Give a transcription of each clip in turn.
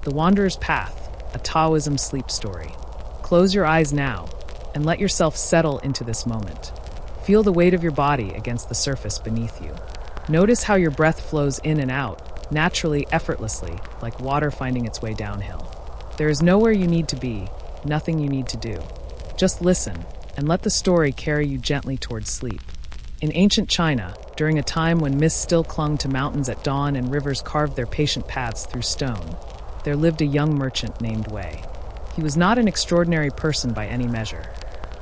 The Wanderer's Path, a Taoism sleep story. Close your eyes now and let yourself settle into this moment. Feel the weight of your body against the surface beneath you. Notice how your breath flows in and out, naturally, effortlessly, like water finding its way downhill. There is nowhere you need to be, nothing you need to do. Just listen and let the story carry you gently towards sleep. In ancient China, during a time when mist still clung to mountains at dawn and rivers carved their patient paths through stone, there lived a young merchant named Wei. He was not an extraordinary person by any measure.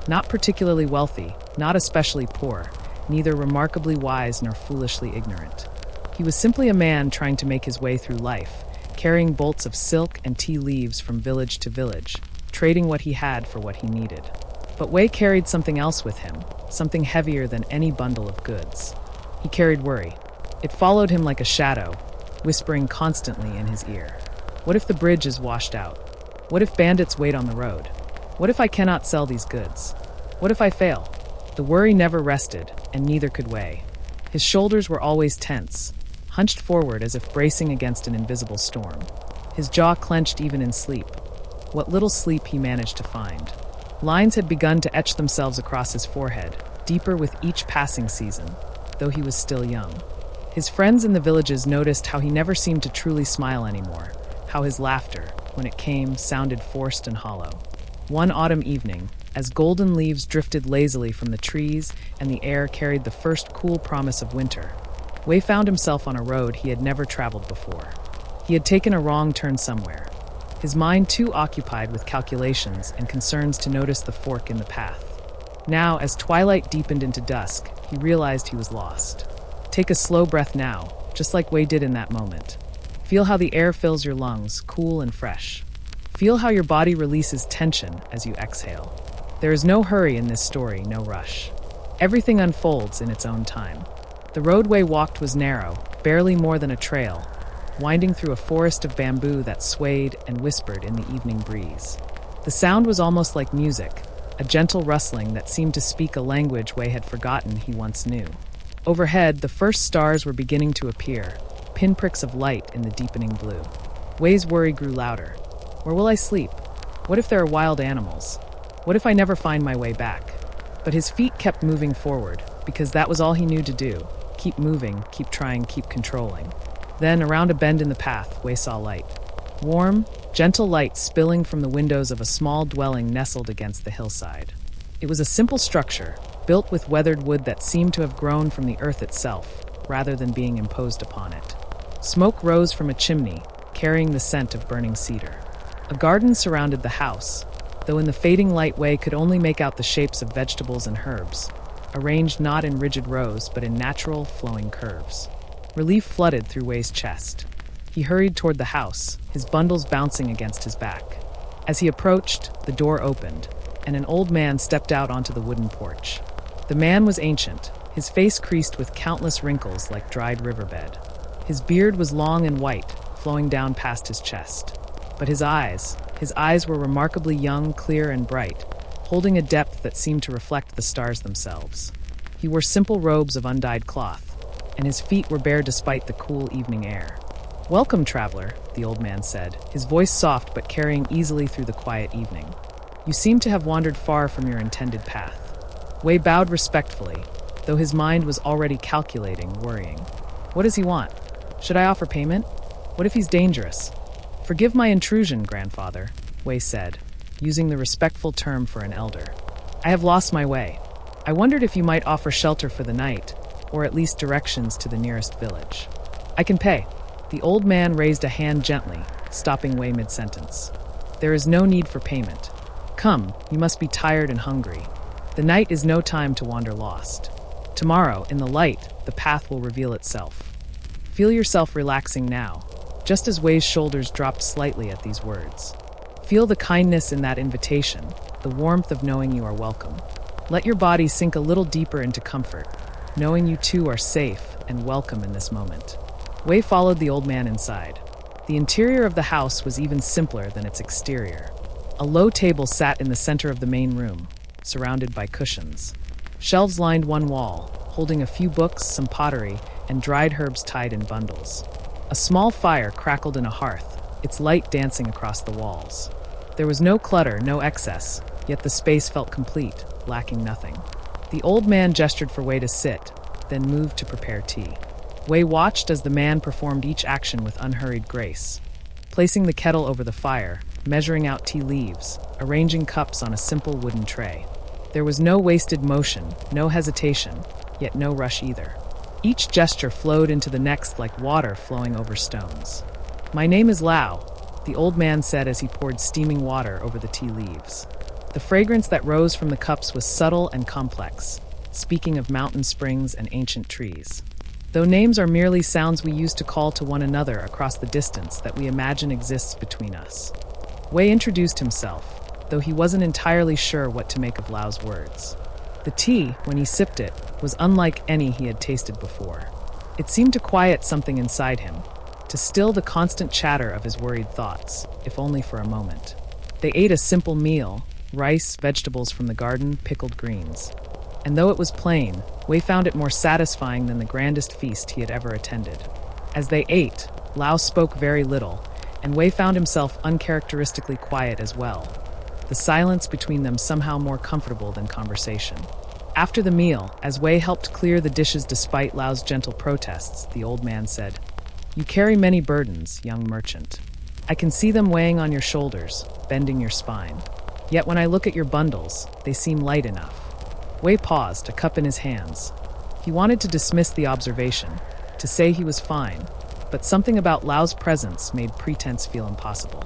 Not particularly wealthy, not especially poor, neither remarkably wise nor foolishly ignorant. He was simply a man trying to make his way through life, carrying bolts of silk and tea leaves from village to village, trading what he had for what he needed. But Wei carried something else with him, something heavier than any bundle of goods. He carried worry. It followed him like a shadow, whispering constantly in his ear. What if the bridge is washed out? What if bandits wait on the road? What if I cannot sell these goods? What if I fail? The worry never rested, and neither could Wei. His shoulders were always tense, hunched forward as if bracing against an invisible storm. His jaw clenched even in sleep. What little sleep he managed to find. Lines had begun to etch themselves across his forehead, deeper with each passing season, though he was still young. His friends in the villages noticed how he never seemed to truly smile anymore, how his laughter, when it came, sounded forced and hollow. One autumn evening, as golden leaves drifted lazily from the trees and the air carried the first cool promise of winter, Wei found himself on a road he had never traveled before. He had taken a wrong turn somewhere, his mind too occupied with calculations and concerns to notice the fork in the path. Now, as twilight deepened into dusk, he realized he was lost. Take a slow breath now, just like Wei did in that moment. Feel how the air fills your lungs, cool and fresh. Feel how your body releases tension as you exhale. There is no hurry in this story, no rush. Everything unfolds in its own time. The road Wei walked was narrow, barely more than a trail, winding through a forest of bamboo that swayed and whispered in the evening breeze. The sound was almost like music, a gentle rustling that seemed to speak a language Wei had forgotten he once knew. Overhead, the first stars were beginning to appear, pinpricks of light in the deepening blue. Wei's worry grew louder. Where will I sleep? What if there are wild animals? What if I never find my way back? But his feet kept moving forward, because that was all he knew to do. Keep moving, keep trying, keep controlling. Then, around a bend in the path, Wei saw light. Warm, gentle light spilling from the windows of a small dwelling nestled against the hillside. It was a simple structure, built with weathered wood that seemed to have grown from the earth itself, rather than being imposed upon it. Smoke rose from a chimney, carrying the scent of burning cedar. A garden surrounded the house, though in the fading light Wei could only make out the shapes of vegetables and herbs, arranged not in rigid rows but in natural, flowing curves. Relief flooded through Wei's chest. He hurried toward the house, his bundles bouncing against his back. As he approached, the door opened, and an old man stepped out onto the wooden porch. The man was ancient, his face creased with countless wrinkles like dried riverbed. His beard was long and white, flowing down past his chest. But his eyes were remarkably young, clear, and bright, holding a depth that seemed to reflect the stars themselves. He wore simple robes of undyed cloth, and his feet were bare despite the cool evening air. "Welcome, traveler," the old man said, his voice soft but carrying easily through the quiet evening. "You seem to have wandered far from your intended path." Wei bowed respectfully, though his mind was already calculating, worrying. What does he want? Should I offer payment? What if he's dangerous? "Forgive my intrusion, grandfather," Wei said, using the respectful term for an elder. "I have lost my way. I wondered if you might offer shelter for the night, or at least directions to the nearest village." "I can pay." The old man raised a hand gently, stopping Wei mid-sentence. "There is no need for payment. Come, you must be tired and hungry. The night is no time to wander lost. Tomorrow, in the light, the path will reveal itself. Feel yourself relaxing now," just as Wei's shoulders dropped slightly at these words. Feel the kindness in that invitation, the warmth of knowing you are welcome. Let your body sink a little deeper into comfort, knowing you too are safe and welcome in this moment. Wei followed the old man inside. The interior of the house was even simpler than its exterior. A low table sat in the center of the main room, surrounded by cushions. Shelves lined one wall, holding a few books, some pottery, and dried herbs tied in bundles. A small fire crackled in a hearth, its light dancing across the walls. There was no clutter, no excess, yet the space felt complete, lacking nothing. The old man gestured for Wei to sit, then moved to prepare tea. Wei watched as the man performed each action with unhurried grace, placing the kettle over the fire, measuring out tea leaves, arranging cups on a simple wooden tray. There was no wasted motion, no hesitation, yet no rush either. Each gesture flowed into the next like water flowing over stones. "My name is Lao," the old man said as he poured steaming water over the tea leaves. The fragrance that rose from the cups was subtle and complex, speaking of mountain springs and ancient trees. Though names are merely sounds we use to call to one another across the distance that we imagine exists between us. Wei introduced himself, though he wasn't entirely sure what to make of Lao's words. The tea, when he sipped it, was unlike any he had tasted before. It seemed to quiet something inside him, to still the constant chatter of his worried thoughts, if only for a moment. They ate a simple meal, rice, vegetables from the garden, pickled greens. And though it was plain, Wei found it more satisfying than the grandest feast he had ever attended. As they ate, Lao spoke very little, and Wei found himself uncharacteristically quiet as well, the silence between them somehow more comfortable than conversation. After the meal, as Wei helped clear the dishes despite Lao's gentle protests, the old man said, "You carry many burdens, young merchant. I can see them weighing on your shoulders, bending your spine. Yet when I look at your bundles, they seem light enough." Wei paused, a cup in his hands. He wanted to dismiss the observation, to say he was fine, but something about Lao's presence made pretense feel impossible.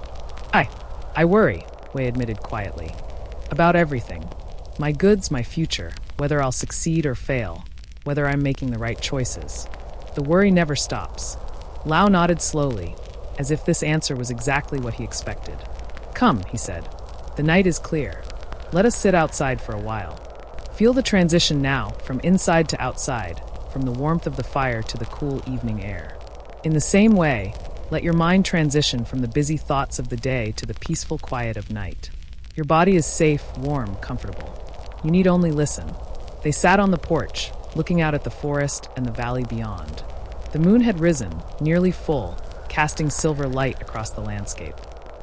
I worry," Wei admitted quietly. "About everything. My goods, my future, whether I'll succeed or fail, whether I'm making the right choices. The worry never stops." Lao nodded slowly, as if this answer was exactly what he expected. "Come," he said. "The night is clear. Let us sit outside for a while. Feel the transition now, from inside to outside, from the warmth of the fire to the cool evening air. In the same way, let your mind transition from the busy thoughts of the day to the peaceful quiet of night. Your body is safe, warm, comfortable. You need only listen." They sat on the porch, looking out at the forest and the valley beyond. The moon had risen, nearly full, casting silver light across the landscape.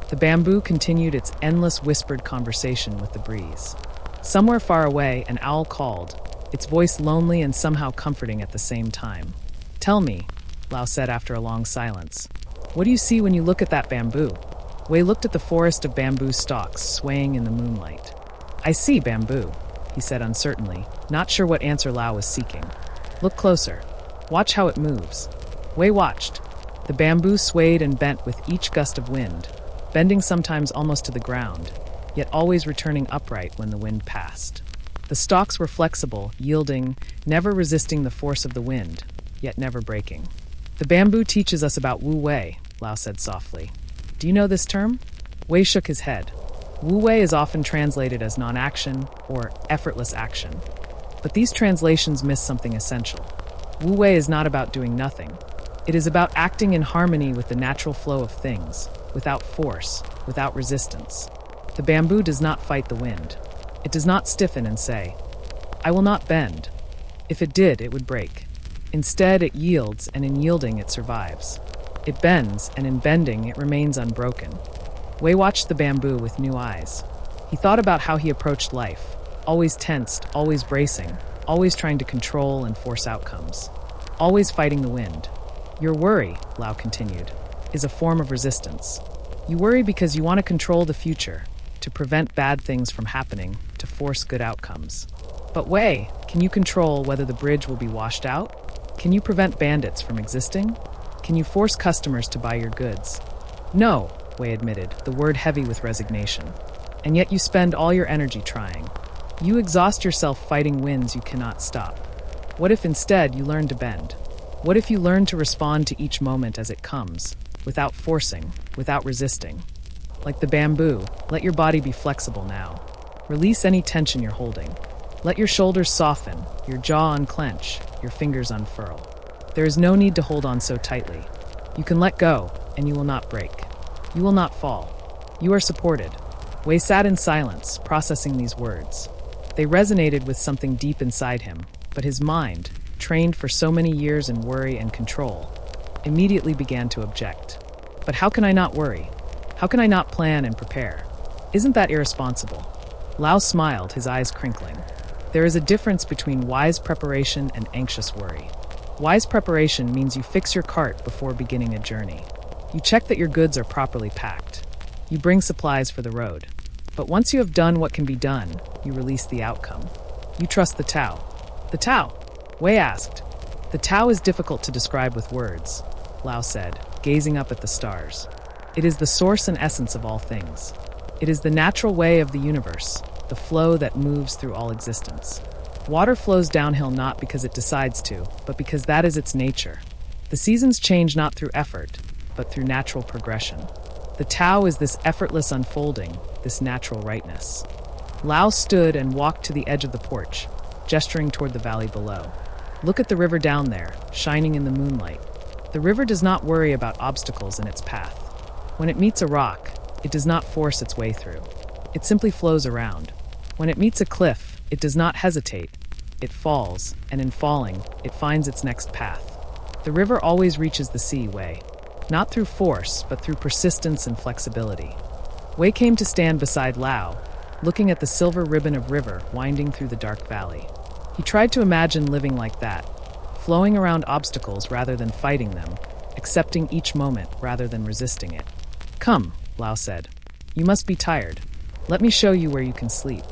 The bamboo continued its endless whispered conversation with the breeze. Somewhere far away, an owl called, its voice lonely and somehow comforting at the same time. "Tell me," Lao said after a long silence, "what do you see when you look at that bamboo?" Wei looked at the forest of bamboo stalks swaying in the moonlight. "I see bamboo," he said uncertainly, not sure what answer Lao was seeking. "Look closer. Watch how it moves." Wei watched. The bamboo swayed and bent with each gust of wind, bending sometimes almost to the ground, yet always returning upright when the wind passed. The stalks were flexible, yielding, never resisting the force of the wind, yet never breaking. "The bamboo teaches us about Wu Wei," Lao said softly. "Do you know this term?" Wei shook his head. Wu Wei is often translated as non-action or effortless action. But these translations miss something essential. Wu Wei is not about doing nothing. It is about acting in harmony with the natural flow of things, without force, without resistance. The bamboo does not fight the wind. It does not stiffen and say, "I will not bend." If it did, it would break. Instead, it yields, and in yielding, it survives. It bends, and in bending, it remains unbroken. Wei watched the bamboo with new eyes. He thought about how he approached life, always tensed, always bracing, always trying to control and force outcomes, always fighting the wind. "Your worry," Lao continued, "is a form of resistance. You worry because you want to control the future, to prevent bad things from happening, to force good outcomes. But Wei, can you control whether the bridge will be washed out? Can you prevent bandits from existing? Can you force customers to buy your goods?" "No," Wei admitted, the word heavy with resignation. "And yet you spend all your energy trying. You exhaust yourself fighting winds you cannot stop. What if instead you learn to bend? What if you learn to respond to each moment as it comes, without forcing, without resisting? Like the bamboo, let your body be flexible now. Release any tension you're holding. Let your shoulders soften, your jaw unclench, your fingers unfurl. There is no need to hold on so tightly. You can let go, and you will not break. You will not fall. You are supported." Wei sat in silence, processing these words. They resonated with something deep inside him, but his mind, trained for so many years in worry and control, immediately began to object. But how can I not worry? How can I not plan and prepare? Isn't that irresponsible? Lao smiled, his eyes crinkling. There is a difference between wise preparation and anxious worry. Wise preparation means you fix your cart before beginning a journey. You check that your goods are properly packed. You bring supplies for the road. But once you have done what can be done, you release the outcome. You trust the Tao. The Tao? Wei asked. The Tao is difficult to describe with words, Lao said, gazing up at the stars. It is the source and essence of all things. It is the natural way of the universe, the flow that moves through all existence. Water flows downhill not because it decides to, but because that is its nature. The seasons change not through effort, but through natural progression. The Tao is this effortless unfolding, this natural rightness. Lao stood and walked to the edge of the porch, gesturing toward the valley below. Look at the river down there, shining in the moonlight. The river does not worry about obstacles in its path. When it meets a rock, it does not force its way through. It simply flows around. When it meets a cliff, it does not hesitate. It falls, and in falling, it finds its next path. The river always reaches the sea, Wei. Not through force, but through persistence and flexibility. Wei came to stand beside Lao, looking at the silver ribbon of river winding through the dark valley. He tried to imagine living like that, flowing around obstacles rather than fighting them, accepting each moment rather than resisting it. Come, Lao said. You must be tired. Let me show you where you can sleep.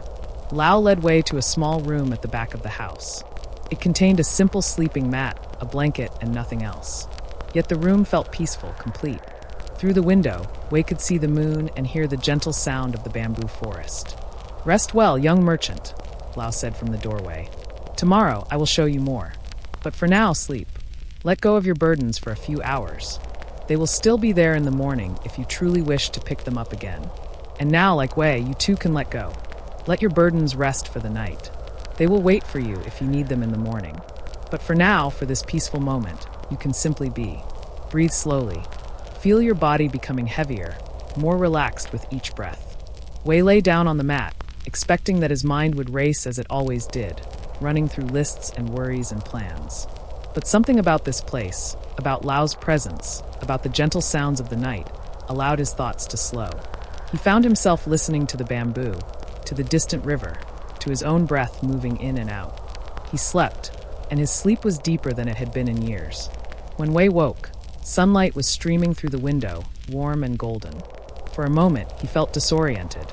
Lao led Wei to a small room at the back of the house. It contained a simple sleeping mat, a blanket, and nothing else. Yet the room felt peaceful, complete. Through the window, Wei could see the moon and hear the gentle sound of the bamboo forest. Rest well, young merchant, Lao said from the doorway. Tomorrow I will show you more. But for now, sleep. Let go of your burdens for a few hours. They will still be there in the morning if you truly wish to pick them up again. And now, like Wei, you too can let go. Let your burdens rest for the night. They will wait for you if you need them in the morning. But for now, for this peaceful moment, you can simply be. Breathe slowly. Feel your body becoming heavier, more relaxed with each breath. Wei lay down on the mat, expecting that his mind would race as it always did, running through lists and worries and plans. But something about this place, about Lao's presence, about the gentle sounds of the night, allowed his thoughts to slow. He found himself listening to the bamboo, to the distant river, to his own breath moving in and out. He slept, and his sleep was deeper than it had been in years. When Wei woke, sunlight was streaming through the window, warm and golden. For a moment, he felt disoriented.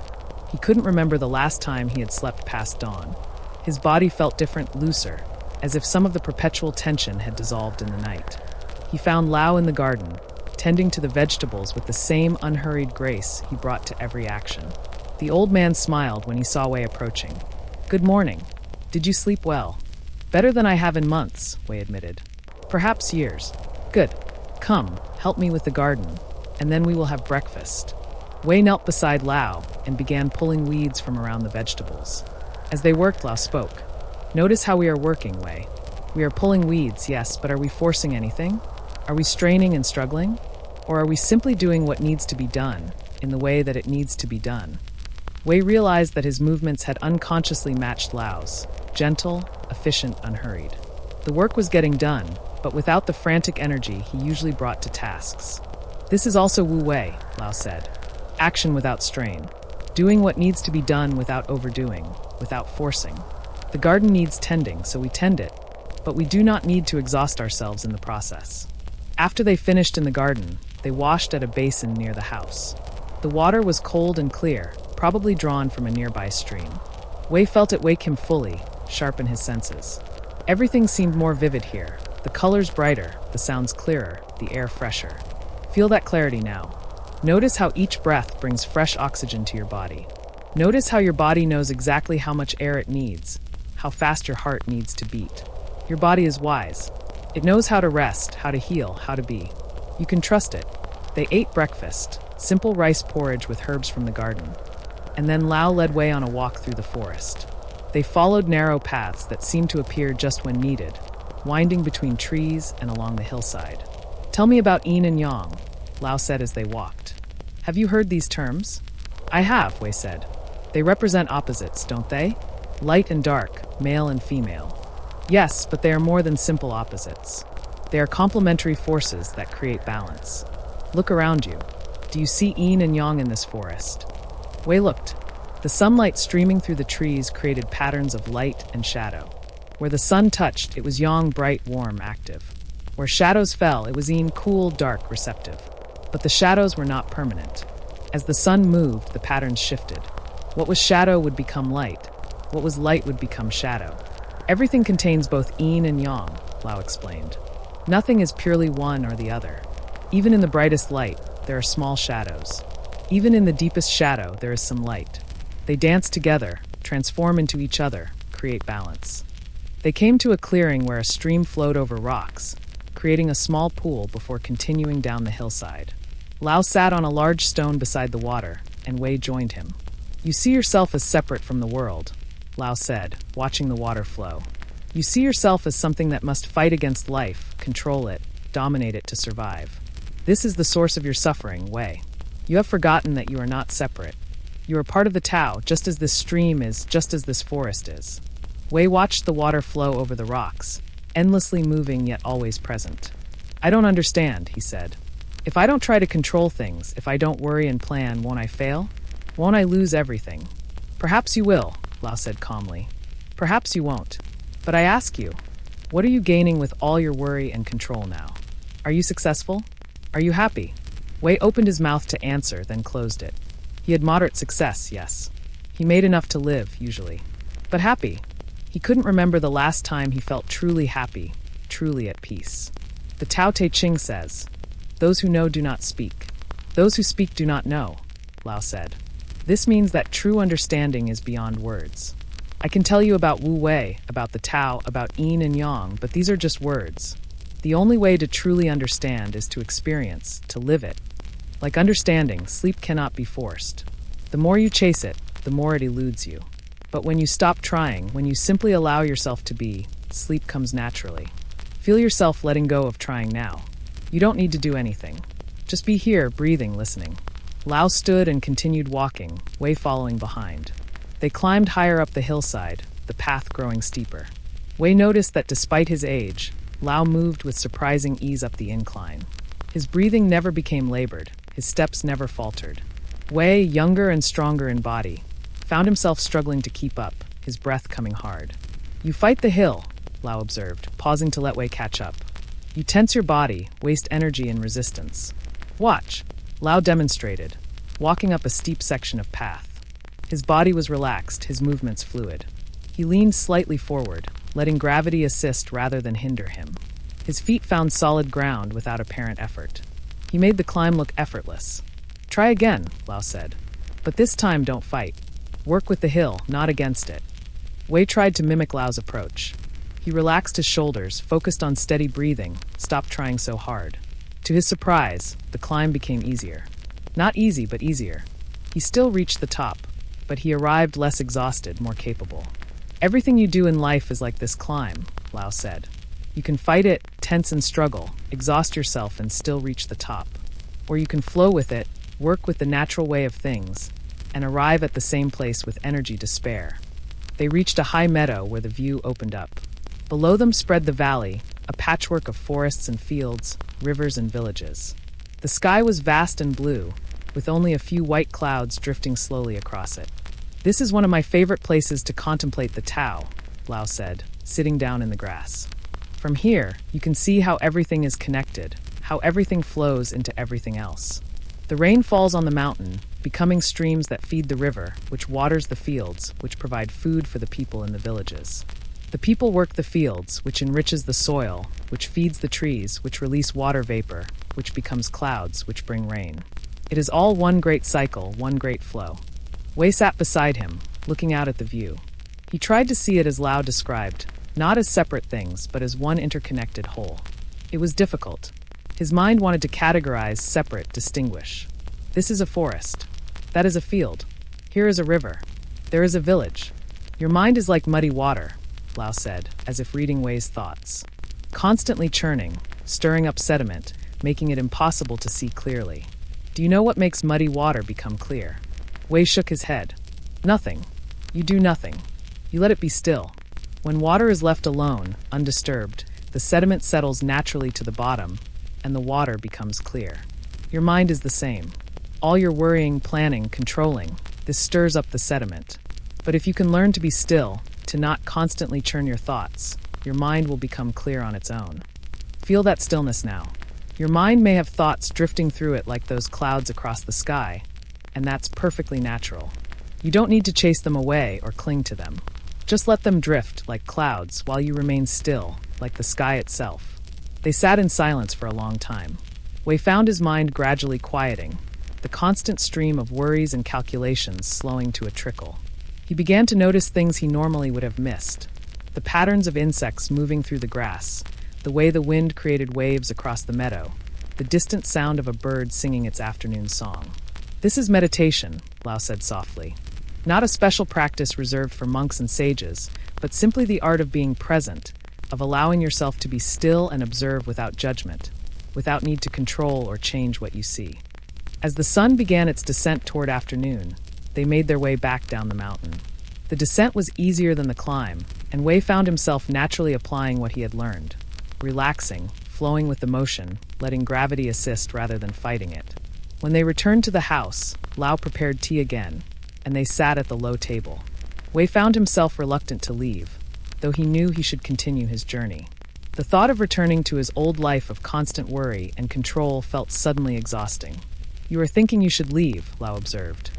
He couldn't remember the last time he had slept past dawn. His body felt different, looser, as if some of the perpetual tension had dissolved in the night. He found Lao in the garden, tending to the vegetables with the same unhurried grace he brought to every action. The old man smiled when he saw Wei approaching. Good morning. Did you sleep well? Better than I have in months, Wei admitted. Perhaps years. Good. Come, help me with the garden, and then we will have breakfast. Wei knelt beside Lao and began pulling weeds from around the vegetables. As they worked, Lao spoke. Notice how we are working, Wei. We are pulling weeds, yes, but are we forcing anything? Are we straining and struggling? Or are we simply doing what needs to be done, in the way that it needs to be done? Wei realized that his movements had unconsciously matched Lao's, gentle, efficient, unhurried. The work was getting done, but without the frantic energy he usually brought to tasks. This is also Wu Wei, Lao said. Action without strain. Doing what needs to be done without overdoing, without forcing. The garden needs tending, so we tend it, but we do not need to exhaust ourselves in the process. After they finished in the garden, they washed at a basin near the house. The water was cold and clear, probably drawn from a nearby stream. Wei felt it wake him fully, sharpen his senses. Everything seemed more vivid here, the colors brighter, the sounds clearer, the air fresher. Feel that clarity now. Notice how each breath brings fresh oxygen to your body. Notice how your body knows exactly how much air it needs, how fast your heart needs to beat. Your body is wise. It knows how to rest, how to heal, how to be. You can trust it. They ate breakfast, simple rice porridge with herbs from the garden. And then Lao led Wei on a walk through the forest. They followed narrow paths that seemed to appear just when needed, winding between trees and along the hillside. Tell me about yin and yang, Lao said as they walked. Have you heard these terms? I have, Wei said. They represent opposites, don't they? Light and dark, male and female. Yes, but they are more than simple opposites. They are complementary forces that create balance. Look around you. Do you see yin and yang in this forest? Wei looked. The sunlight streaming through the trees created patterns of light and shadow. Where the sun touched, it was yang, bright, warm, active. Where shadows fell, it was yin, cool, dark, receptive. But the shadows were not permanent. As the sun moved, the patterns shifted. What was shadow would become light. What was light would become shadow. Everything contains both yin and yang, Lao explained. Nothing is purely one or the other. Even in the brightest light, there are small shadows. Even in the deepest shadow, there is some light. They dance together, transform into each other, create balance. They came to a clearing where a stream flowed over rocks, creating a small pool before continuing down the hillside. Lao sat on a large stone beside the water, and Wei joined him. You see yourself as separate from the world, Lao said, watching the water flow. You see yourself as something that must fight against life, control it, dominate it to survive. This is the source of your suffering, Wei. You have forgotten that you are not separate. You are part of the Tao, just as this stream is, just as this forest is. Wei watched the water flow over the rocks, endlessly moving yet always present. I don't understand, he said. If I don't try to control things, if I don't worry and plan, won't I fail? Won't I lose everything? Perhaps you will, Lao said calmly. Perhaps you won't. But I ask you, what are you gaining with all your worry and control now? Are you successful? Are you happy? Wei opened his mouth to answer, then closed it. He had moderate success, yes. He made enough to live, usually. But happy? He couldn't remember the last time he felt truly happy, truly at peace. The Tao Te Ching says, "Those who know do not speak. Those who speak do not know," Lao said. This means that true understanding is beyond words. I can tell you about Wu Wei, about the Tao, about yin and yang, but these are just words. The only way to truly understand is to experience, to live it. Like understanding, sleep cannot be forced. The more you chase it, the more it eludes you. But when you stop trying, when you simply allow yourself to be, sleep comes naturally. Feel yourself letting go of trying now. You don't need to do anything. Just be here, breathing, listening. Lao stood and continued walking, Wei following behind. They climbed higher up the hillside, the path growing steeper. Wei noticed that despite his age, Lao moved with surprising ease up the incline. His breathing never became labored, his steps never faltered. Wei, younger and stronger in body, found himself struggling to keep up, his breath coming hard. You fight the hill, Lao observed, pausing to let Wei catch up. You tense your body, waste energy in resistance. Watch, Lao demonstrated, walking up a steep section of path. His body was relaxed, his movements fluid. He leaned slightly forward, letting gravity assist rather than hinder him. His feet found solid ground without apparent effort. He made the climb look effortless. Try again, Lao said. But this time don't fight. Work with the hill, not against it. Wei tried to mimic Lao's approach. He relaxed his shoulders, focused on steady breathing, stopped trying so hard. To his surprise, the climb became easier. Not easy, but easier. He still reached the top, but he arrived less exhausted, more capable. Everything you do in life is like this climb, Lao said. You can fight it, tense and struggle, exhaust yourself and still reach the top. Or you can flow with it, work with the natural way of things, and arrive at the same place with energy to spare. They reached a high meadow where the view opened up. Below them spread the valley, a patchwork of forests and fields, rivers and villages. The sky was vast and blue, with only a few white clouds drifting slowly across it. This is one of my favorite places to contemplate the Tao, Lao said, sitting down in the grass. From here, you can see how everything is connected, how everything flows into everything else. The rain falls on the mountain, becoming streams that feed the river, which waters the fields, which provide food for the people in the villages. The people work the fields, which enriches the soil, which feeds the trees, which release water vapor, which becomes clouds, which bring rain. It is all one great cycle, one great flow. Wei sat beside him, looking out at the view. He tried to see it as Lao described, not as separate things, but as one interconnected whole. It was difficult. His mind wanted to categorize, separate, distinguish. This is a forest. That is a field. Here is a river. There is a village. Your mind is like muddy water, Lao said, as if reading Wei's thoughts. Constantly churning, stirring up sediment, making it impossible to see clearly. Do you know what makes muddy water become clear? Wei shook his head. Nothing. You do nothing. You let it be still. When water is left alone, undisturbed, the sediment settles naturally to the bottom, and the water becomes clear. Your mind is the same. All your worrying, planning, controlling, this stirs up the sediment. But if you can learn to be still, to not constantly churn your thoughts, your mind will become clear on its own. Feel that stillness now. Your mind may have thoughts drifting through it like those clouds across the sky, and that's perfectly natural. You don't need to chase them away or cling to them. Just let them drift like clouds while you remain still, like the sky itself. They sat in silence for a long time. Wei found his mind gradually quieting, the constant stream of worries and calculations slowing to a trickle. He began to notice things he normally would have missed. The patterns of insects moving through the grass, the way the wind created waves across the meadow, the distant sound of a bird singing its afternoon song. This is meditation, Lao said softly. Not a special practice reserved for monks and sages, but simply the art of being present, of allowing yourself to be still and observe without judgment, without need to control or change what you see. As the sun began its descent toward afternoon, they made their way back down the mountain. The descent was easier than the climb, and Wei found himself naturally applying what he had learned, relaxing, flowing with the motion, letting gravity assist rather than fighting it. When they returned to the house, Lao prepared tea again, and they sat at the low table. Wei found himself reluctant to leave, though he knew he should continue his journey. The thought of returning to his old life of constant worry and control felt suddenly exhausting. You are thinking you should leave, Lao observed.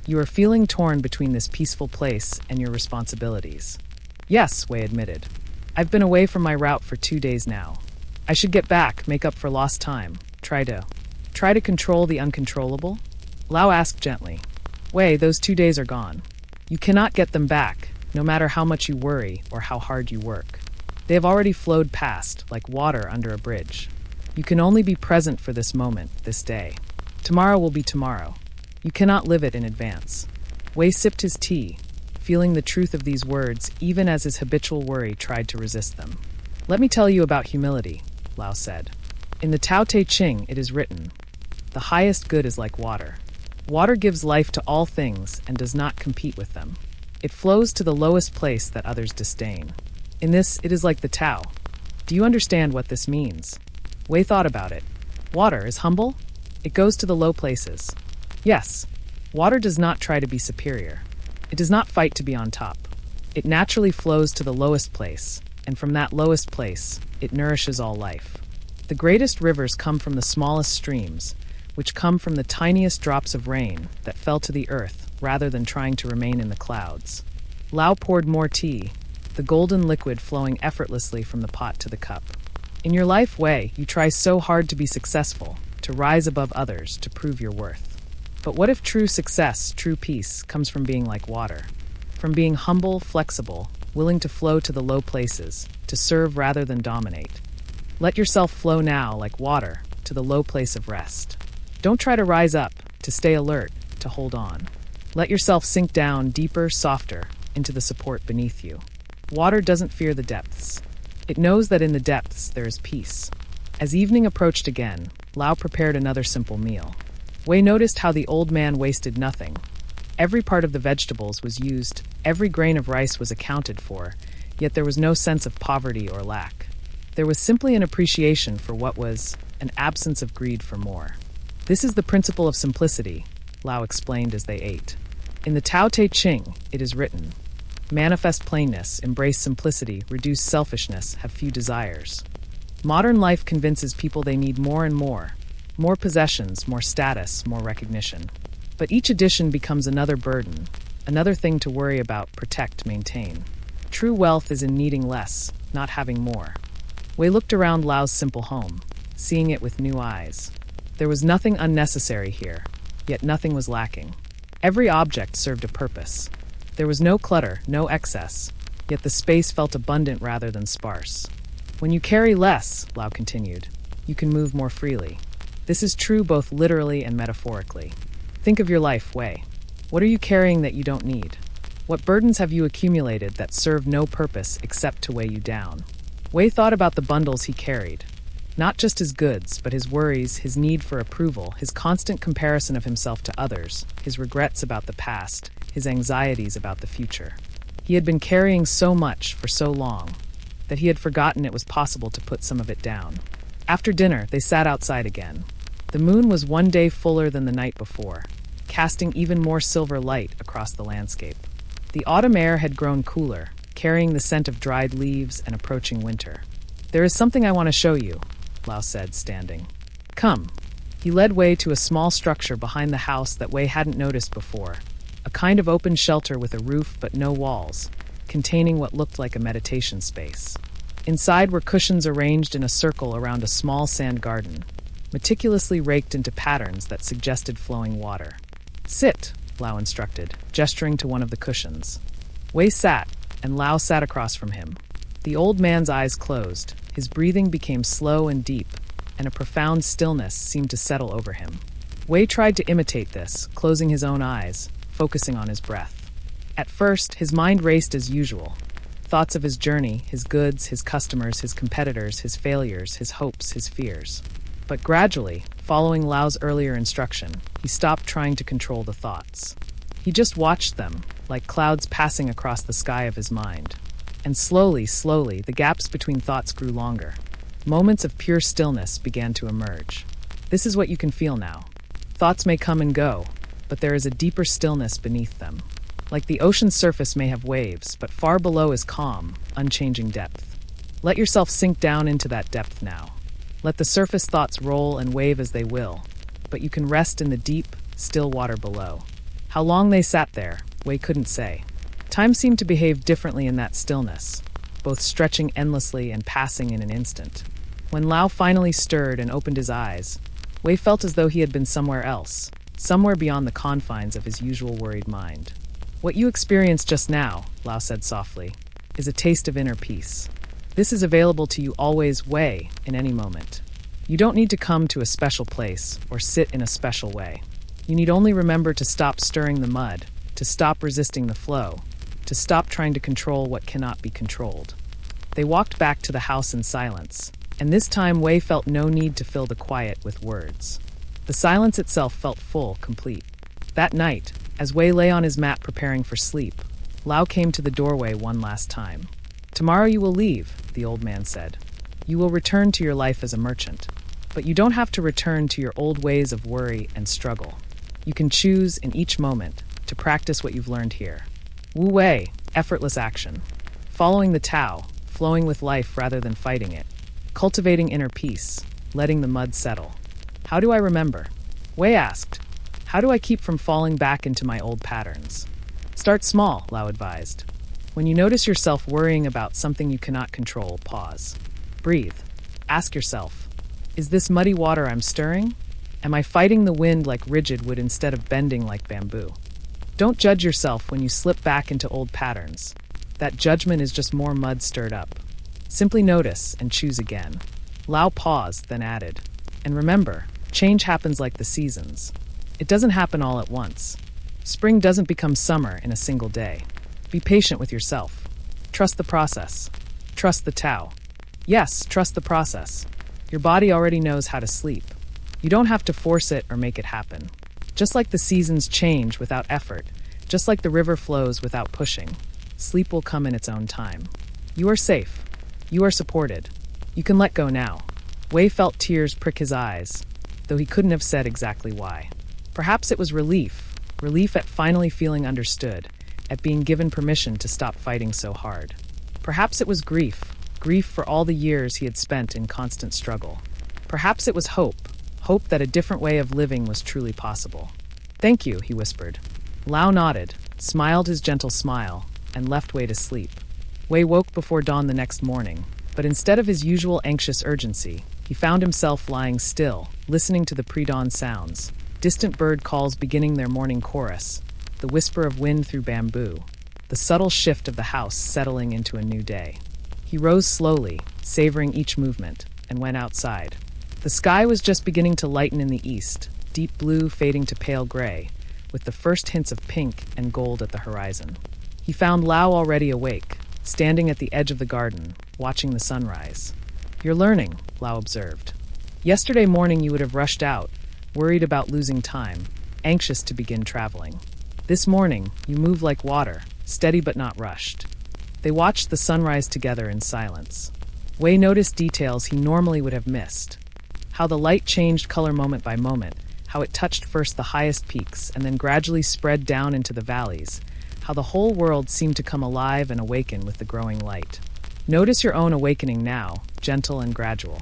You are feeling torn between this peaceful place and your responsibilities. Yes, Wei admitted. I've been away from my route for 2 days now. I should get back, make up for lost time, try to control the uncontrollable? Lao asked gently. Wei, those 2 days are gone. You cannot get them back, no matter how much you worry or how hard you work. They have already flowed past, like water under a bridge. You can only be present for this moment, this day. Tomorrow will be tomorrow. You cannot live it in advance. Wei sipped his tea, feeling the truth of these words even as his habitual worry tried to resist them. Let me tell you about humility, Lao said. In the Tao Te Ching it is written, the highest good is like water. Water gives life to all things and does not compete with them. It flows to the lowest place that others disdain. In this, it is like the Tao. Do you understand what this means? Wei thought about it. Water is humble? It goes to the low places. Yes, water does not try to be superior. It does not fight to be on top. It naturally flows to the lowest place, and from that lowest place, it nourishes all life. The greatest rivers come from the smallest streams, which come from the tiniest drops of rain that fell to the earth rather than trying to remain in the clouds. Lao poured more tea, the golden liquid flowing effortlessly from the pot to the cup. In your life, Wei, you try so hard to be successful, to rise above others, to prove your worth. But what if true success, true peace, comes from being like water? From being humble, flexible, willing to flow to the low places, to serve rather than dominate. Let yourself flow now, like water, to the low place of rest. Don't try to rise up, to stay alert, to hold on. Let yourself sink down deeper, softer, into the support beneath you. Water doesn't fear the depths. It knows that in the depths there is peace. As evening approached again, Lao prepared another simple meal. Wei noticed how the old man wasted nothing. Every part of the vegetables was used, every grain of rice was accounted for, yet there was no sense of poverty or lack. There was simply an appreciation for what was, an absence of greed for more. This is the principle of simplicity, Lao explained as they ate. In the Tao Te Ching, it is written, manifest plainness, embrace simplicity, reduce selfishness, have few desires. Modern life convinces people they need more and more possessions, more status, more recognition. But each addition becomes another burden, another thing to worry about, protect, maintain. True wealth is in needing less, not having more. Wei looked around Lao's simple home, seeing it with new eyes. There was nothing unnecessary here, yet nothing was lacking. Every object served a purpose. There was no clutter, no excess, yet the space felt abundant rather than sparse. When you carry less, Lao continued, you can move more freely. This is true both literally and metaphorically. Think of your life, Wei. What are you carrying that you don't need? What burdens have you accumulated that serve no purpose except to weigh you down? Wei thought about the bundles he carried. Not just his goods, but his worries, his need for approval, his constant comparison of himself to others, his regrets about the past, his anxieties about the future. He had been carrying so much for so long that he had forgotten it was possible to put some of it down. After dinner, they sat outside again. The moon was one day fuller than the night before, casting even more silver light across the landscape. The autumn air had grown cooler, carrying the scent of dried leaves and approaching winter. "There is something I want to show you," Lao said, standing. "Come." He led Wei to a small structure behind the house that Wei hadn't noticed before, a kind of open shelter with a roof but no walls, containing what looked like a meditation space. Inside were cushions arranged in a circle around a small sand garden, meticulously raked into patterns that suggested flowing water. "Sit," Lao instructed, gesturing to one of the cushions. Wei sat, and Lao sat across from him. The old man's eyes closed, his breathing became slow and deep, and a profound stillness seemed to settle over him. Wei tried to imitate this, closing his own eyes, focusing on his breath. At first, his mind raced as usual. Thoughts of his journey, his goods, his customers, his competitors, his failures, his hopes, his fears. But gradually, following Lao's earlier instruction, he stopped trying to control the thoughts. He just watched them, like clouds passing across the sky of his mind. And slowly, the gaps between thoughts grew longer. Moments of pure stillness began to emerge. This is what you can feel now. Thoughts may come and go, but there is a deeper stillness beneath them. Like the ocean's surface may have waves, but far below is calm, unchanging depth. Let yourself sink down into that depth now. Let the surface thoughts roll and wave as they will, but you can rest in the deep, still water below. How long they sat there, Wei couldn't say. Time seemed to behave differently in that stillness, both stretching endlessly and passing in an instant. When Lao finally stirred and opened his eyes, Wei felt as though he had been somewhere else, somewhere beyond the confines of his usual worried mind. "What you experienced just now," Lao said softly, "is a taste of inner peace. This is available to you always, Wei, in any moment. You don't need to come to a special place or sit in a special way. You need only remember to stop stirring the mud, to stop resisting the flow, to stop trying to control what cannot be controlled." They walked back to the house in silence, and this time Wei felt no need to fill the quiet with words. The silence itself felt full, complete. That night, as Wei lay on his mat preparing for sleep, Lao came to the doorway one last time. "Tomorrow you will leave," the old man said. "You will return to your life as a merchant. But you don't have to return to your old ways of worry and struggle. You can choose, in each moment, to practice what you've learned here. Wu Wei, effortless action. Following the Tao, flowing with life rather than fighting it. Cultivating inner peace, letting the mud settle." "How do I remember?" Wei asked. "How do I keep from falling back into my old patterns?" "Start small," Lao advised. "When you notice yourself worrying about something you cannot control, pause. Breathe. Ask yourself, is this muddy water I'm stirring? Am I fighting the wind like rigid wood instead of bending like bamboo?" Don't judge yourself when you slip back into old patterns. That judgment is just more mud stirred up. Simply notice and choose again. Lao paused, then added, "And remember, change happens like the seasons. It doesn't happen all at once. Spring doesn't become summer in a single day. Be patient with yourself. Trust the process. Trust the Tao. Yes, trust the process. Your body already knows how to sleep. You don't have to force it or make it happen. Just like the seasons change without effort, just like the river flows without pushing, sleep will come in its own time. You are safe. You are supported. You can let go now." Wei felt tears prick his eyes, though he couldn't have said exactly why. Perhaps it was relief at finally feeling understood, at being given permission to stop fighting so hard. Perhaps it was grief for all the years he had spent in constant struggle. Perhaps it was hope that a different way of living was truly possible. "Thank you," he whispered. Lao nodded, smiled his gentle smile, and left Wei to sleep. Wei woke before dawn the next morning, but instead of his usual anxious urgency, he found himself lying still, listening to the pre-dawn sounds, distant bird calls beginning their morning chorus, the whisper of wind through bamboo, the subtle shift of the house settling into a new day. He rose slowly, savoring each movement, and went outside. The sky was just beginning to lighten in the east, deep blue fading to pale gray, with the first hints of pink and gold at the horizon. He found Lao already awake, standing at the edge of the garden, watching the sunrise. "You're learning," Lao observed. "Yesterday morning you would have rushed out, worried about losing time, anxious to begin traveling. This morning, you move like water, steady but not rushed." They watched the sunrise together in silence. Wei noticed details he normally would have missed. how the light changed color moment by moment, how it touched first the highest peaks and then gradually spread down into the valleys, how the whole world seemed to come alive and awaken with the growing light. Notice your own awakening now, gentle and gradual.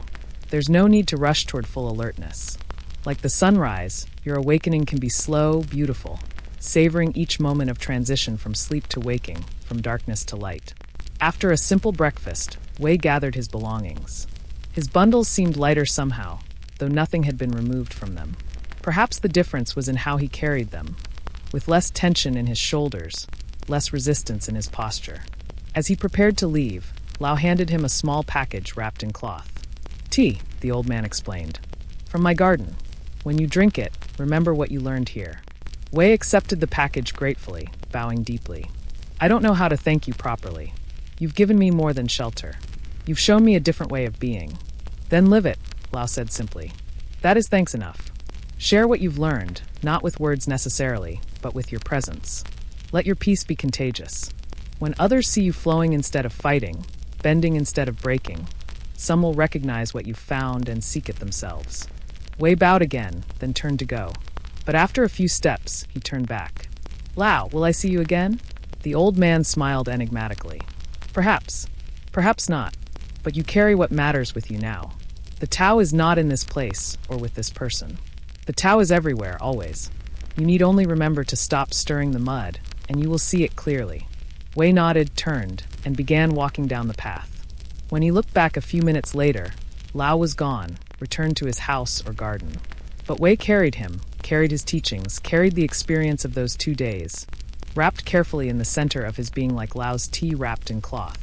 There's no need to rush toward full alertness. Like the sunrise, your awakening can be slow, beautiful, savoring each moment of transition from sleep to waking, from darkness to light. After a simple breakfast, Wei gathered his belongings. His bundles seemed lighter somehow, though nothing had been removed from them. Perhaps the difference was in how he carried them, with less tension in his shoulders, less resistance in his posture. As he prepared to leave, Lao handed him a small package wrapped in cloth. "Tea," the old man explained. "From my garden. When you drink it, remember what you learned here." Wei accepted the package gratefully, bowing deeply. "I don't know how to thank you properly. You've given me more than shelter. You've shown me a different way of being." "Then live it," Lao said simply. "That is thanks enough. Share what you've learned, not with words necessarily, but with your presence. Let your peace be contagious. When others see you flowing instead of fighting, bending instead of breaking, some will recognize what you've found and seek it themselves." Wei bowed again, then turned to go. But after a few steps, he turned back. "Lao, will I see you again?" The old man smiled enigmatically. "Perhaps. Perhaps not. But you carry what matters with you now. The Tao is not in this place or with this person. The Tao is everywhere, always. You need only remember to stop stirring the mud, and you will see it clearly." Wei nodded, turned, and began walking down the path. When he looked back a few minutes later, Lao was gone, returned to his house or garden. But Wei carried him, carried his teachings, carried the experience of those 2 days, wrapped carefully in the center of his being like Lao's tea wrapped in cloth.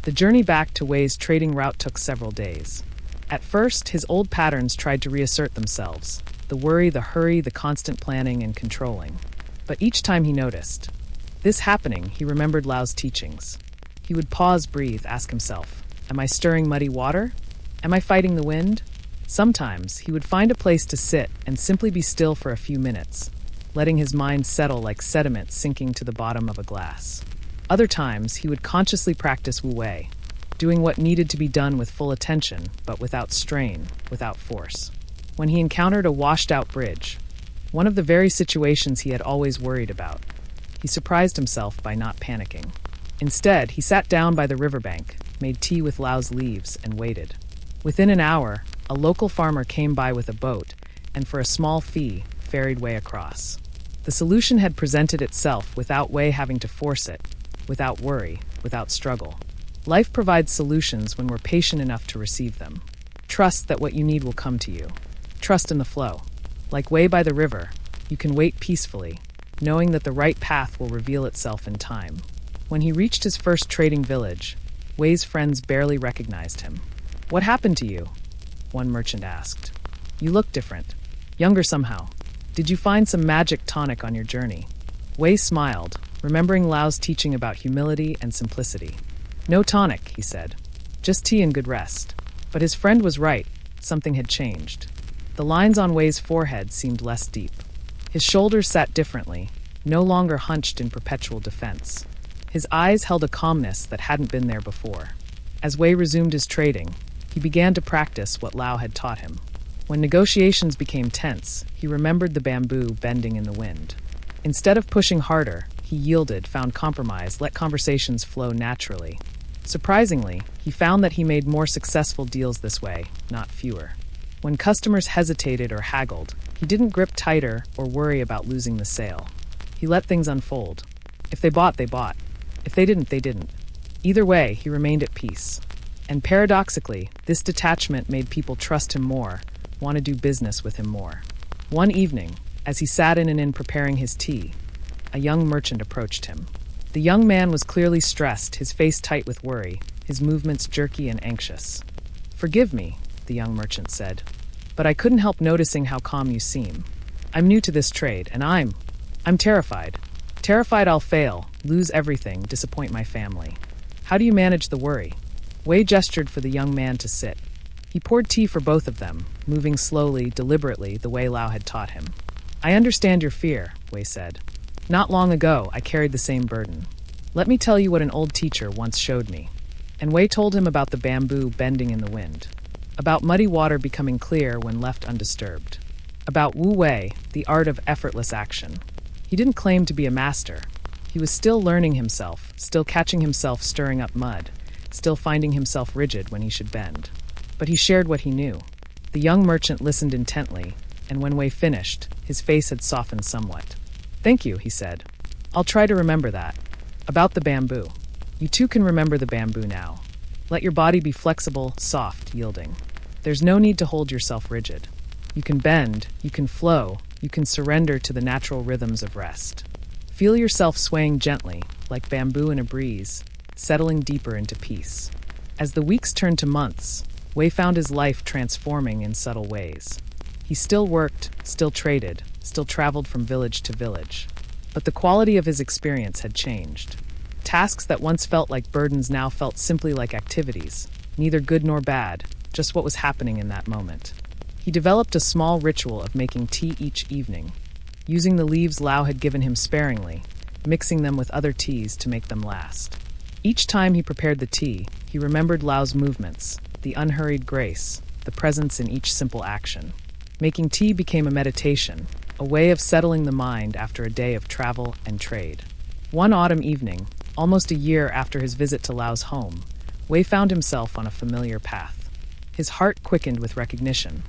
The journey back to Wei's trading route took several days. At first, his old patterns tried to reassert themselves. The worry, the hurry, the constant planning and controlling. But each time he noticed this happening, he remembered Lao's teachings. He would pause, breathe, ask himself, "Am I stirring muddy water? Am I fighting the wind?" Sometimes he would find a place to sit and simply be still for a few minutes, letting his mind settle like sediment sinking to the bottom of a glass. Other times, he would consciously practice Wu Wei, doing what needed to be done with full attention, but without strain, without force. When he encountered a washed-out bridge, one of the very situations he had always worried about, he surprised himself by not panicking. Instead, he sat down by the riverbank, made tea with Lao's leaves, and waited. Within an hour, a local farmer came by with a boat, and for a small fee, ferried Wei across. The solution had presented itself without Wei having to force it, without worry, without struggle. Life provides solutions when we're patient enough to receive them. Trust that what you need will come to you. Trust in the flow. Like Wei by the river, you can wait peacefully, knowing that the right path will reveal itself in time. When he reached his first trading village, Wei's friends barely recognized him. "What happened to you?" one merchant asked. "You look different. Younger somehow. Did you find some magic tonic on your journey?" Wei smiled, remembering Lao's teaching about humility and simplicity. "No tonic," he said. "Just tea and good rest." But his friend was right. Something had changed. The lines on Wei's forehead seemed less deep. His shoulders sat differently, no longer hunched in perpetual defense. His eyes held a calmness that hadn't been there before. As Wei resumed his trading, he began to practice what Lao had taught him. When negotiations became tense, he remembered the bamboo bending in the wind. Instead of pushing harder, he yielded, found compromise, let conversations flow naturally. Surprisingly, he found that he made more successful deals this way, not fewer. When customers hesitated or haggled, he didn't grip tighter or worry about losing the sale. He let things unfold. If they bought, they bought. If they didn't, they didn't. Either way, he remained at peace. And paradoxically, this detachment made people trust him more, want to do business with him more. One evening, as he sat in an inn preparing his tea, a young merchant approached him. The young man was clearly stressed, his face tight with worry, his movements jerky and anxious. "Forgive me," the young merchant said, "but I couldn't help noticing how calm you seem. I'm new to this trade, and I'm terrified. Terrified I'll fail, lose everything, disappoint my family. How do you manage the worry?" Wei gestured for the young man to sit. He poured tea for both of them, moving slowly, deliberately, the way Lao had taught him. "I understand your fear," Wei said. "Not long ago, I carried the same burden. Let me tell you what an old teacher once showed me." And Wei told him about the bamboo bending in the wind. about muddy water becoming clear when left undisturbed, about Wu Wei, the art of effortless action. He didn't claim to be a master. He was still learning himself, still catching himself stirring up mud, still finding himself rigid when he should bend. But he shared what he knew. The young merchant listened intently, and when Wei finished, his face had softened somewhat. "Thank you," he said. "I'll try to remember that. About the bamboo. You too can remember the bamboo now. Let your body be flexible, soft, yielding. There's no need to hold yourself rigid. You can bend, you can flow, you can surrender to the natural rhythms of rest. Feel yourself swaying gently, like bamboo in a breeze, settling deeper into peace." As the weeks turned to months, Wei found his life transforming in subtle ways. He still worked, still traded, still traveled from village to village. But the quality of his experience had changed. Tasks that once felt like burdens now felt simply like activities, neither good nor bad, just what was happening in that moment. He developed a small ritual of making tea each evening, using the leaves Lao had given him sparingly, mixing them with other teas to make them last. Each time he prepared the tea, he remembered Lao's movements, the unhurried grace, the presence in each simple action. Making tea became a meditation, a way of settling the mind after a day of travel and trade. One autumn evening, almost a year after his visit to Lao's home, Wei found himself on a familiar path. His heart quickened with recognition.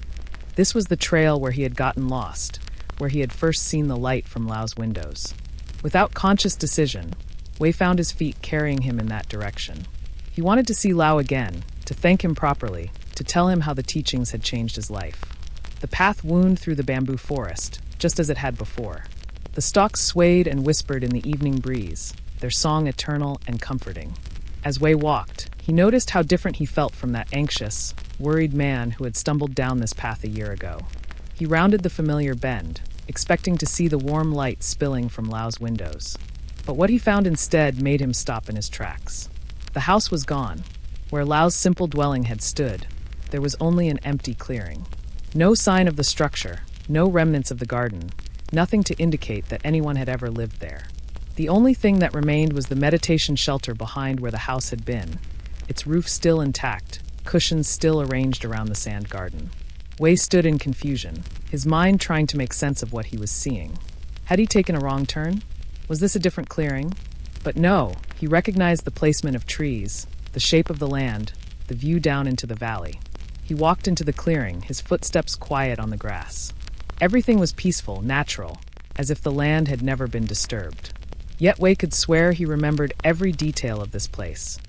This was the trail where he had gotten lost, where he had first seen the light from Lao's windows. Without conscious decision, Wei found his feet carrying him in that direction. He wanted to see Lao again, to thank him properly, to tell him how the teachings had changed his life. The path wound through the bamboo forest, just as it had before. The stalks swayed and whispered in the evening breeze, their song eternal and comforting. As Wei walked, he noticed how different he felt from that anxious, worried man who had stumbled down this path a year ago. He rounded the familiar bend, expecting to see the warm light spilling from Lao's windows. But what he found instead made him stop in his tracks. The house was gone. Where Lao's simple dwelling had stood, there was only an empty clearing. No sign of the structure, no remnants of the garden, nothing to indicate that anyone had ever lived there. The only thing that remained was the meditation shelter behind where the house had been, its roof still intact, cushions still arranged around the sand garden. Wei stood in confusion, his mind trying to make sense of what he was seeing. Had he taken a wrong turn? Was this a different clearing? But no, he recognized the placement of trees, the shape of the land, the view down into the valley. He walked into the clearing, his footsteps quiet on the grass. Everything was peaceful, natural, as if the land had never been disturbed. Yet Wei could swear he remembered every detail of this place.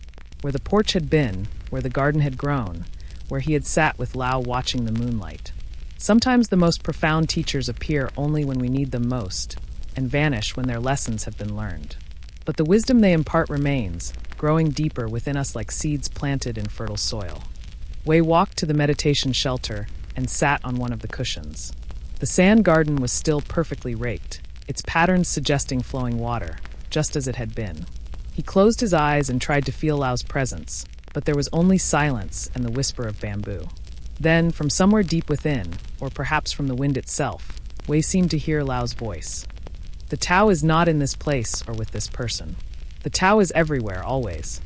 Where the porch had been, where the garden had grown, where he had sat with Lao watching the moonlight. Sometimes the most profound teachers appear only when we need them most, and vanish when their lessons have been learned. But the wisdom they impart remains, growing deeper within us like seeds planted in fertile soil. Wei walked to the meditation shelter and sat on one of the cushions. The sand garden was still perfectly raked, its patterns suggesting flowing water, just as it had been. He closed his eyes and tried to feel Lao's presence, but there was only silence and the whisper of bamboo. Then, from somewhere deep within, or perhaps from the wind itself, Wei seemed to hear Lao's voice. "The Tao is not in this place or with this person. The Tao is everywhere, always."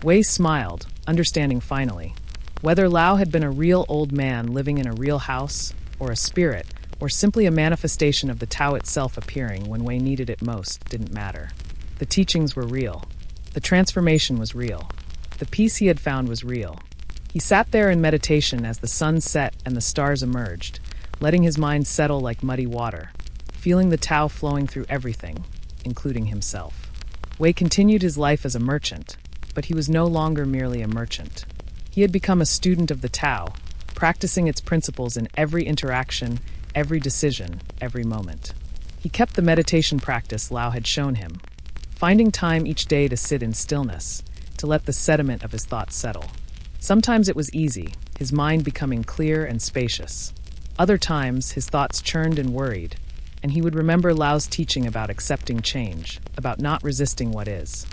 Wei smiled, understanding finally. Whether Lao had been a real old man living in a real house, or a spirit, or simply a manifestation of the Tao itself appearing when Wei needed it most, didn't matter. The teachings were real. The transformation was real. The peace he had found was real. He sat there in meditation as the sun set and the stars emerged, letting his mind settle like muddy water, feeling the Tao flowing through everything, including himself. Wei continued his life as a merchant, but he was no longer merely a merchant. He had become a student of the Tao, practicing its principles in every interaction, every decision, every moment. He kept the meditation practice Lao had shown him, finding time each day to sit in stillness, to let the sediment of his thoughts settle. Sometimes it was easy, his mind becoming clear and spacious. Other times, his thoughts churned and worried, and he would remember Lao's teaching about accepting change, about not resisting what is.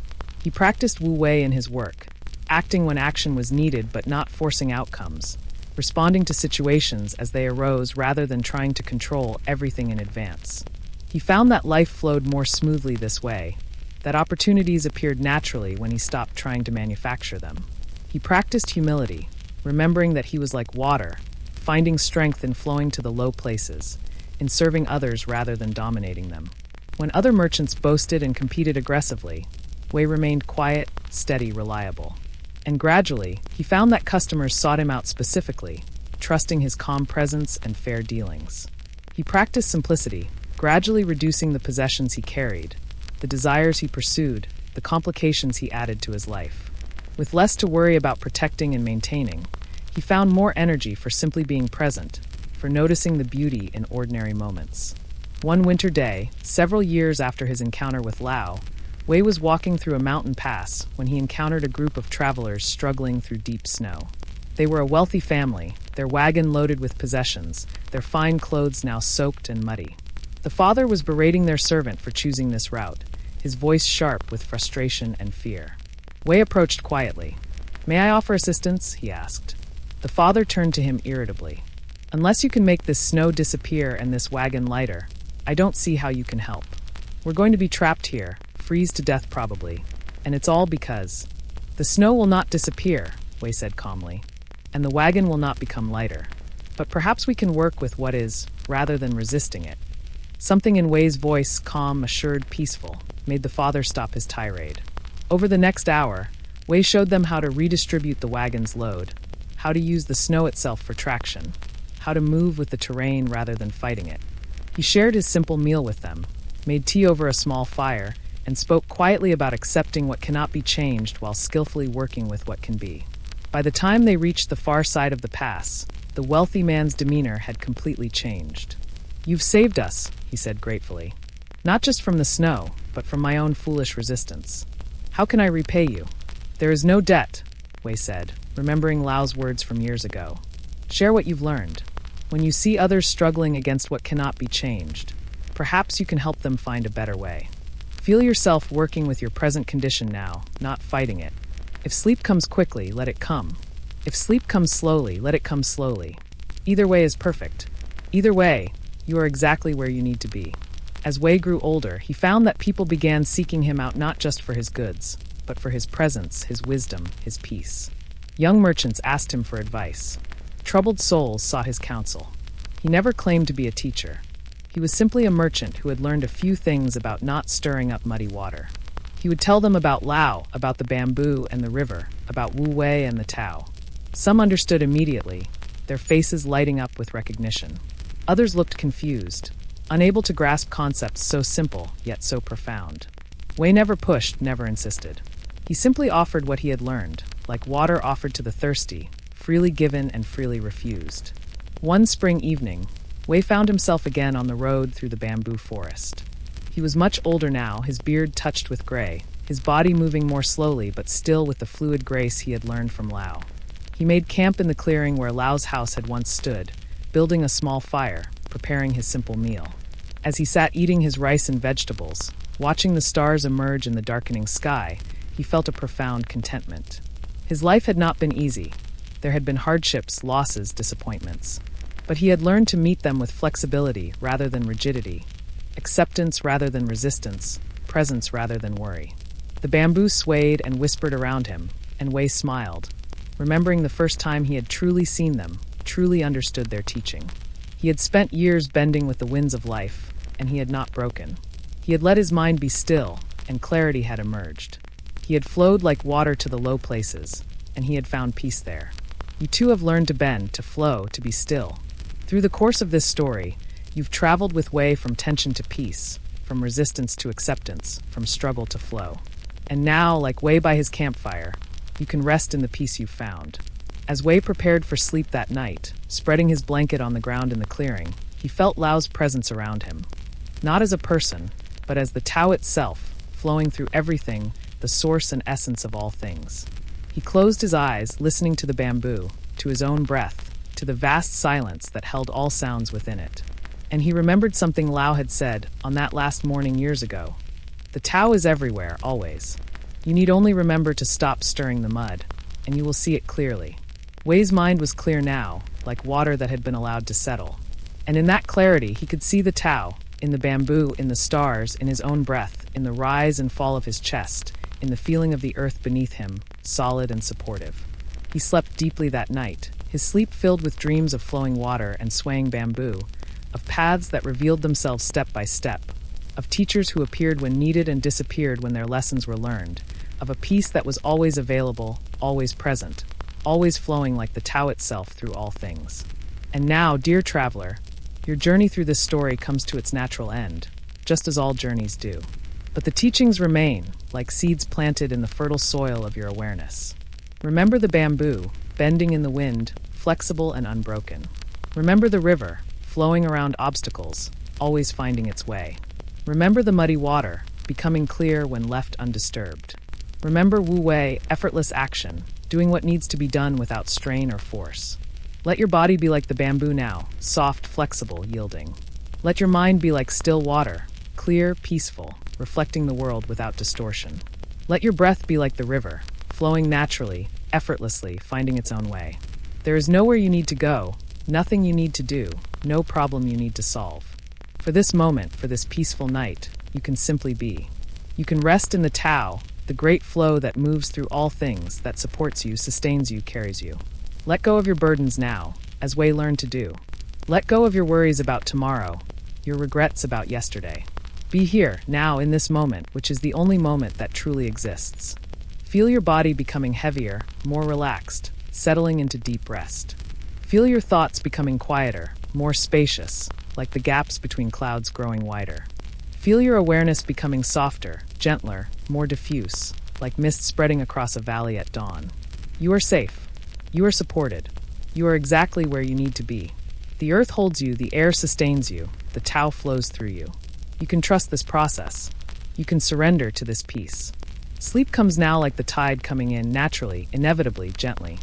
He practiced Wu Wei in his work, acting when action was needed but not forcing outcomes, responding to situations as they arose rather than trying to control everything in advance. He found that life flowed more smoothly this way, that opportunities appeared naturally when he stopped trying to manufacture them. He practiced humility, remembering that he was like water, finding strength in flowing to the low places, in serving others rather than dominating them. When other merchants boasted and competed aggressively, Wei remained quiet, steady, reliable. And gradually, he found that customers sought him out specifically, trusting his calm presence and fair dealings. He practiced simplicity, gradually reducing the possessions he carried, the desires he pursued, the complications he added to his life. With less to worry about protecting and maintaining, he found more energy for simply being present, for noticing the beauty in ordinary moments. One winter day, several years after his encounter with Lao, Wei was walking through a mountain pass when he encountered a group of travelers struggling through deep snow. They were a wealthy family, their wagon loaded with possessions, their fine clothes now soaked and muddy. The father was berating their servant for choosing this route, his voice sharp with frustration and fear. Wei approached quietly. "May I offer assistance?" he asked. The father turned to him irritably. "Unless you can make this snow disappear and this wagon lighter, I don't see how you can help. We're going to be trapped here, freeze to death probably, and it's all because—" "The snow will not disappear," Wei said calmly, "and the wagon will not become lighter. But perhaps we can work with what is, rather than resisting it." Something in Wei's voice, calm, assured, peaceful, made the father stop his tirade. Over the next hour, Wei showed them how to redistribute the wagon's load, how to use the snow itself for traction, how to move with the terrain rather than fighting it. He shared his simple meal with them, made tea over a small fire, and spoke quietly about accepting what cannot be changed while skillfully working with what can be. By the time they reached the far side of the pass, the wealthy man's demeanor had completely changed. "You've saved us," he said gratefully. "Not just from the snow, but from my own foolish resistance. How can I repay you?" "There is no debt," Wei said, remembering Lao's words from years ago. "Share what you've learned. When you see others struggling against what cannot be changed, perhaps you can help them find a better way. Feel yourself working with your present condition now, not fighting it. If sleep comes quickly, let it come. If sleep comes slowly, let it come slowly. Either way is perfect. Either way, you are exactly where you need to be." As Wei grew older, he found that people began seeking him out not just for his goods, but for his presence, his wisdom, his peace. Young merchants asked him for advice. Troubled souls sought his counsel. He never claimed to be a teacher. He was simply a merchant who had learned a few things about not stirring up muddy water. He would tell them about Lao, about the bamboo and the river, about Wu Wei and the Tao. Some understood immediately, their faces lighting up with recognition. Others looked confused, unable to grasp concepts so simple yet so profound. Wei never pushed, never insisted. He simply offered what he had learned, like water offered to the thirsty, freely given and freely refused. One spring evening, Wei found himself again on the road through the bamboo forest. He was much older now, his beard touched with gray, his body moving more slowly but still with the fluid grace he had learned from Lao. He made camp in the clearing where Lao's house had once stood, building a small fire, preparing his simple meal. As he sat eating his rice and vegetables, watching the stars emerge in the darkening sky, he felt a profound contentment. His life had not been easy. There had been hardships, losses, disappointments. But he had learned to meet them with flexibility rather than rigidity, acceptance rather than resistance, presence rather than worry. The bamboo swayed and whispered around him, and Wei smiled, remembering the first time he had truly seen them, truly understood their teaching. He had spent years bending with the winds of life, and he had not broken. He had let his mind be still, and clarity had emerged. He had flowed like water to the low places, and he had found peace there. You too have learned to bend, to flow, to be still. Through the course of this story, you've traveled with Wei from tension to peace, from resistance to acceptance, from struggle to flow. And now, like Wei by his campfire, you can rest in the peace you've found. As Wei prepared for sleep that night, spreading his blanket on the ground in the clearing, he felt Lao's presence around him. Not as a person, but as the Tao itself, flowing through everything, the source and essence of all things. He closed his eyes, listening to the bamboo, to his own breath, to the vast silence that held all sounds within it. And he remembered something Lao had said on that last morning years ago. The Tao is everywhere, always. You need only remember to stop stirring the mud, and you will see it clearly. Wei's mind was clear now, like water that had been allowed to settle. And in that clarity, he could see the Tao, in the bamboo, in the stars, in his own breath, in the rise and fall of his chest, in the feeling of the earth beneath him, solid and supportive. He slept deeply that night, his sleep filled with dreams of flowing water and swaying bamboo, of paths that revealed themselves step by step, of teachers who appeared when needed and disappeared when their lessons were learned, of a peace that was always available, always present, always flowing like the Tao itself through all things. And now, dear traveler, your journey through this story comes to its natural end, just as all journeys do. But the teachings remain, like seeds planted in the fertile soil of your awareness. Remember the bamboo, bending in the wind, flexible and unbroken. Remember the river, flowing around obstacles, always finding its way. Remember the muddy water, becoming clear when left undisturbed. Remember Wu Wei, effortless action, doing what needs to be done without strain or force. Let your body be like the bamboo now, soft, flexible, yielding. Let your mind be like still water, clear, peaceful, reflecting the world without distortion. Let your breath be like the river, flowing naturally, effortlessly, finding its own way. There is nowhere you need to go, nothing you need to do, no problem you need to solve. For this moment, for this peaceful night, you can simply be. You can rest in the Tao, the great flow that moves through all things, that supports you, sustains you, carries you. Let go of your burdens now, as Wei learned to do. Let go of your worries about tomorrow, your regrets about yesterday. Be here, now, in this moment, which is the only moment that truly exists. Feel your body becoming heavier, more relaxed, settling into deep rest. Feel your thoughts becoming quieter, more spacious, like the gaps between clouds growing wider. Feel your awareness becoming softer, gentler, more diffuse, like mist spreading across a valley at dawn. You are safe. You are supported. You are exactly where you need to be. The earth holds you, the air sustains you, the Tao flows through you. You can trust this process. You can surrender to this peace. Sleep comes now like the tide coming in, naturally, inevitably, gently.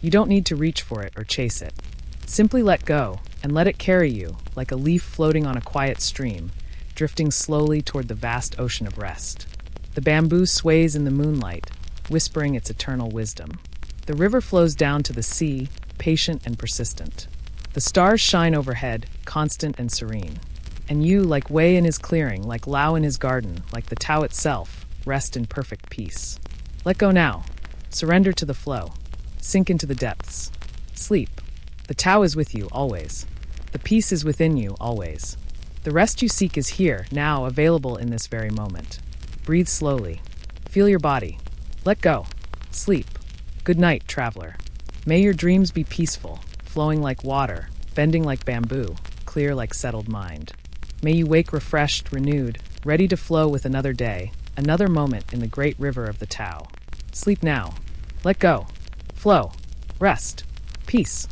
You don't need to reach for it or chase it. Simply let go, and let it carry you, like a leaf floating on a quiet stream, drifting slowly toward the vast ocean of rest. The bamboo sways in the moonlight, whispering its eternal wisdom. The river flows down to the sea, patient and persistent. The stars shine overhead, constant and serene. And you, like Wei in his clearing, like Lao in his garden, like the Tao itself, rest in perfect peace. Let go now. Surrender to the flow. Sink into the depths. Sleep. The Tao is with you, always. The peace is within you, always. The rest you seek is here, now, available in this very moment. Breathe slowly. Feel your body. Let go. Sleep. Good night, traveler. May your dreams be peaceful, flowing like water, bending like bamboo, clear like settled mind. May you wake refreshed, renewed, ready to flow with another day, another moment in the great river of the Tao. Sleep now. Let go. Flow. Rest. Peace.